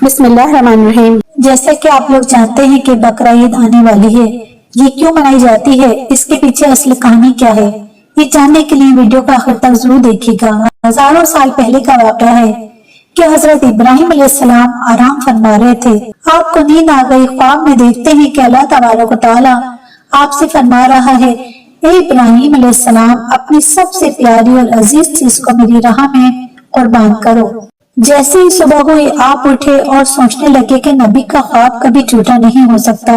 بسم اللہ الرحمن الرحیم۔ جیسے کہ آپ لوگ جانتے ہیں کہ بقرہ عید آنے والی ہے، یہ کیوں منائی جاتی ہے، اس کے پیچھے اصل کہانی کیا ہے، یہ جاننے کے لیے ویڈیو کا آخر تک ضرور دیکھیے گا۔ ہزاروں سال پہلے کا واقعہ ہے کہ حضرت ابراہیم علیہ السلام آرام فرما رہے تھے۔ آپ کو نیند آ گئی، خواب میں دیکھتے ہیں کہ اللہ تبارک و تعالی آپ سے فرما رہا ہے، اے ابراہیم علیہ السلام، اپنی سب سے پیاری اور عزیز چیز کو میری راہ میں قربان کرو۔ جیسے ہی صبح ہوئی آپ اٹھے اور سوچنے لگے کہ نبی کا خواب کبھی جھوٹا نہیں ہو سکتا۔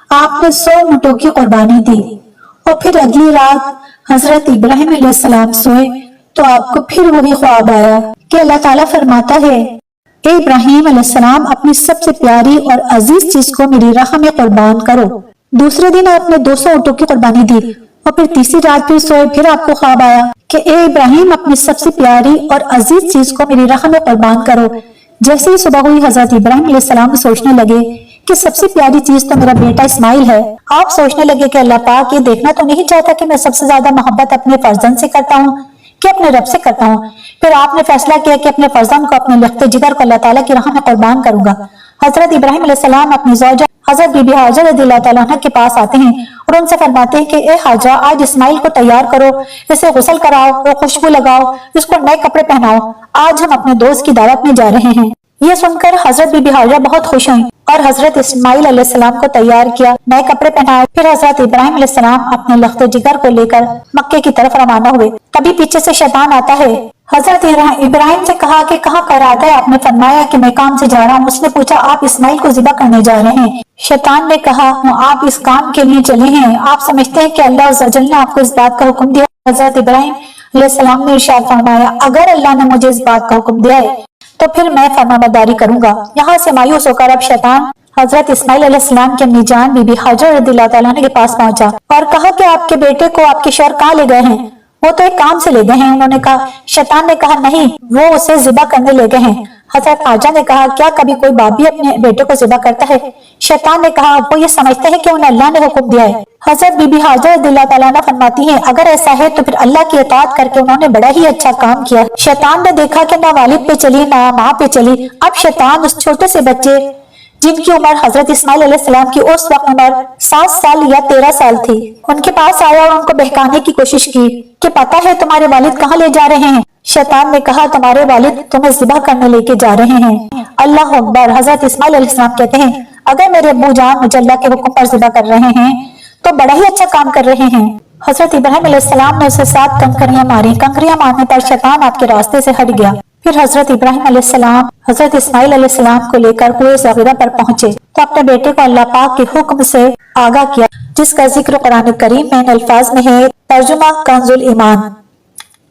آپ نے 100 اونٹوں کی قربانی دی اور پھر اگلی رات حضرت ابراہیم علیہ السلام سوئے تو آپ کو پھر وہی خواب آیا کہ اللہ تعالیٰ فرماتا ہے، اے ابراہیم علیہ السلام، اپنی سب سے پیاری اور عزیز چیز کو میری راہ میں قربان کرو۔ دوسرے دن آپ نے 200 اونٹوں کی قربانی دی اور پھر تیسری رات پھر سوئے، پھر آپ کو خواب آیا کہ اے ابراہیم، اپنی سب سے پیاری اور عزیز چیز کو میری راہ میں قربان کرو۔ جیسے ہی صبح ہوئی حضرت ابراہیم علیہ السلام سوچنے لگے کہ سب سے پیاری چیز تو میرا بیٹا اسماعیل ہے۔ آپ سوچنے لگے کہ اللہ پاک یہ دیکھنا تو نہیں چاہتا کہ میں سب سے زیادہ محبت اپنے فرزند سے کرتا ہوں کہ اپنے رب سے کرتا ہوں۔ پھر آپ نے فیصلہ کیا کہ اپنے فرزند کو، اپنے لخت جگر کو اللہ تعالیٰ کی راہ میں قربان کروں گا۔ حضرت ابراہیم علیہ السلام اپنی زوجہ حضرت بی بی ہاجرہ رضی اللہ تعالیٰ عنہ کے پاس آتے ہیں اور ان سے فرماتے ہیں کہ اے ہاجرہ، آج اسماعیل کو تیار کرو، اسے غسل کراؤ اور خوشبو لگاؤ، اس کو نئے کپڑے پہناؤ، آج ہم اپنے دوست کی دعوت میں جا رہے ہیں۔ یہ سن کر حضرت بی بی ہاجرہ بہت خوش ہوئیں اور حضرت اسماعیل علیہ السلام کو تیار کیا، نئے کپڑے پہنائے۔ پھر حضرت ابراہیم علیہ السلام اپنے لخت جگر کو لے کر مکے کی طرف روانہ ہوئے۔ تبھی پیچھے سے شیطان آتا ہے۔ حضرت ابراہیم سے کہا کہ کہاں کا ارادہ ہے؟ آپ نے فرمایا کہ میں کام سے جا رہا ہوں۔ اس نے پوچھا، آپ اسماعیل کو ذبح کرنے جا رہے ہیں؟ شیطان نے کہا، آپ اس کام کے لیے چلے ہیں، آپ سمجھتے ہیں کہ اللہ عز و جل نے آپ کو اس بات کا حکم دیا؟ حضرت ابراہیم علیہ السلام نے ارشاد فرمایا، اگر اللہ نے مجھے اس بات کا حکم دیا ہے تو پھر میں فرمانبرداری کروں گا۔ یہاں سے مایوس ہو کر اب شیطان حضرت اسماعیل علیہ السلام کی امی جان بی بی ہاجرہ رضی اللہ تعالیٰ عنہ کے پاس پہنچا اور کہا کہ آپ کے بیٹے کو آپ کے شوہر کہاں لے گئے ہیں؟ وہ تو ایک کام سے لے گئے ہیں، انہوں نے کہا۔ شیطان نے کہا، نہیں، وہ اسے ذبح کرنے لے گئے ہیں۔ حضرت ہاجرہ نے کہا، کیا کبھی کوئی باپ بھی اپنے بیٹے کو ذبح کرتا ہے؟ شیطان نے کہا، وہ یہ سمجھتے ہیں کہ انہیں اللہ نے حکم دیا ہے۔ حضرت بی بی ہاجرہ رضی اللہ تعالیٰ عنہ فرماتی ہیں، اگر ایسا ہے تو پھر اللہ کی اطاعت کر کے انہوں نے بڑا ہی اچھا کام کیا۔ شیطان نے دیکھا کہ نہ والد پہ چلی نہ ماں پہ چلی۔ اب شیطان اس چھوٹے سے بچے جن کی عمر حضرت اسماعیل علیہ السلام کی اس وقت عمر 7 سال یا 13 سال تھی، ان کے پاس آیا اور ان کو بہکانے کی کوشش کی کہ پتہ ہے تمہارے والد کہاں لے جا رہے ہیں؟ شیطان نے کہا، تمہارے والد تمہیں ذبح کرنے لے کے جا رہے ہیں۔ اللہ اکبر۔ حضرت اسماعیل علیہ السلام کہتے ہیں، اگر میرے ابو جان مجھے اللہ کے حکم پر ذبح کر رہے ہیں تو بڑا ہی اچھا کام کر رہے ہیں۔ حضرت ابراہیم علیہ السلام نے اسے 7 کنکریاں ماری۔ کنکریاں مارنے پر شیطان آپ کے راستے سے ہٹ گیا۔ پھر حضرت ابراہیم علیہ السلام حضرت اسماعیل علیہ السلام کو لے کر کوہ صغیرہ پر پہنچے تو اپنے بیٹے کو اللہ پاک کے حکم سے آگاہ کیا، جس کا ذکر قرآن کریم میں ان الفاظ میں ہے، ترجمہ کنز الایمان،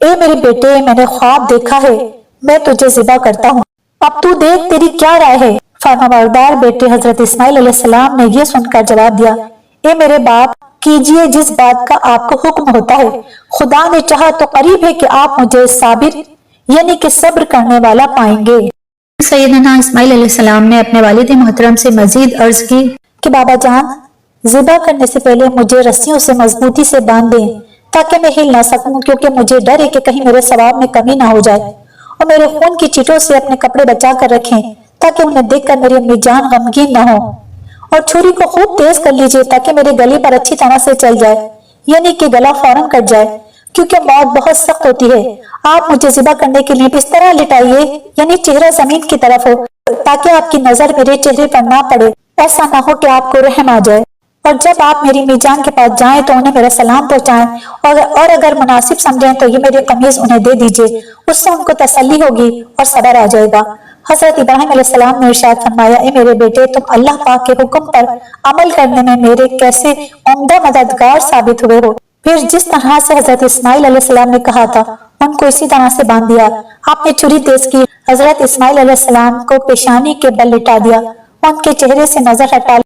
اے میرے بیٹے، میں نے خواب دیکھا ہے، میں تجھے ذبح کرتا ہوں، اب تو دیکھ تیری کیا رائے ہے؟ فرمانبردار بیٹے حضرت اسماعیل علیہ السلام نے یہ سن کر جواب دیا، اے میرے باپ، کیجئے جس بات کا آپ کو حکم ہوتا ہے، خدا نے چاہا تو قریب ہے کہ آپ مجھے صابر یعنی کہ صبر کرنے والا پائیں گے۔ سیدنا اسماعیل علیہ السلام نے اپنے والد محترم سے مزید عرض کی کہ بابا جان، ذبح کرنے سے پہلے مجھے رسیوں سے مضبوطی سے باندھ دیں تاکہ میں ہل نہ سکوں، کیونکہ مجھے ڈر ہے کہ کہیں میرے ثواب میں کمی نہ ہو جائے، اور میرے خون کی چیٹوں سے اپنے کپڑے بچا کر رکھیں تاکہ انہیں دیکھ کر میری امی جان غمگین نہ ہو، اور چھری کو خوب تیز کر لیجئے تاکہ میرے گلے پر اچھی طرح سے چل جائے، یعنی کہ گلا فوراً کٹ جائے، کیونکہ موت بہت سخت ہوتی ہے۔ آپ مجھے ذبح کرنے کے لیے بستر لٹائیے، یعنی چہرہ زمین کی طرف ہو تاکہ آپ کی نظر میرے چہرے پر نہ پڑے، ایسا نہ ہو کہ آپ کو رحم آ جائے، اور جب آپ میری امی جان کے پاس جائیں تو انہیں میرا سلام پہنچائیں، اور اگر مناسب سمجھیں تو یہ میری قمیض انہیں دے دیجئے، اس سے ان کو تسلی ہوگی اور صبر آ جائے گا۔ حضرت ابراہیم علیہ السلام نے ارشاد فرمایا، اے میرے بیٹے، تم اللہ پاک کے حکم پر عمل کرنے میں میرے کیسے عمدہ مددگار ثابت ہوئے ہو۔ پھر جس طرح سے حضرت اسماعیل علیہ السلام نے کہا تھا ان کو اسی طرح سے باندھ دیا۔ آپ نے چھری تیز کی، حضرت اسماعیل علیہ السلام کو پیشانی کے بل لٹا دیا، ان کے چہرے سے نظر ہٹا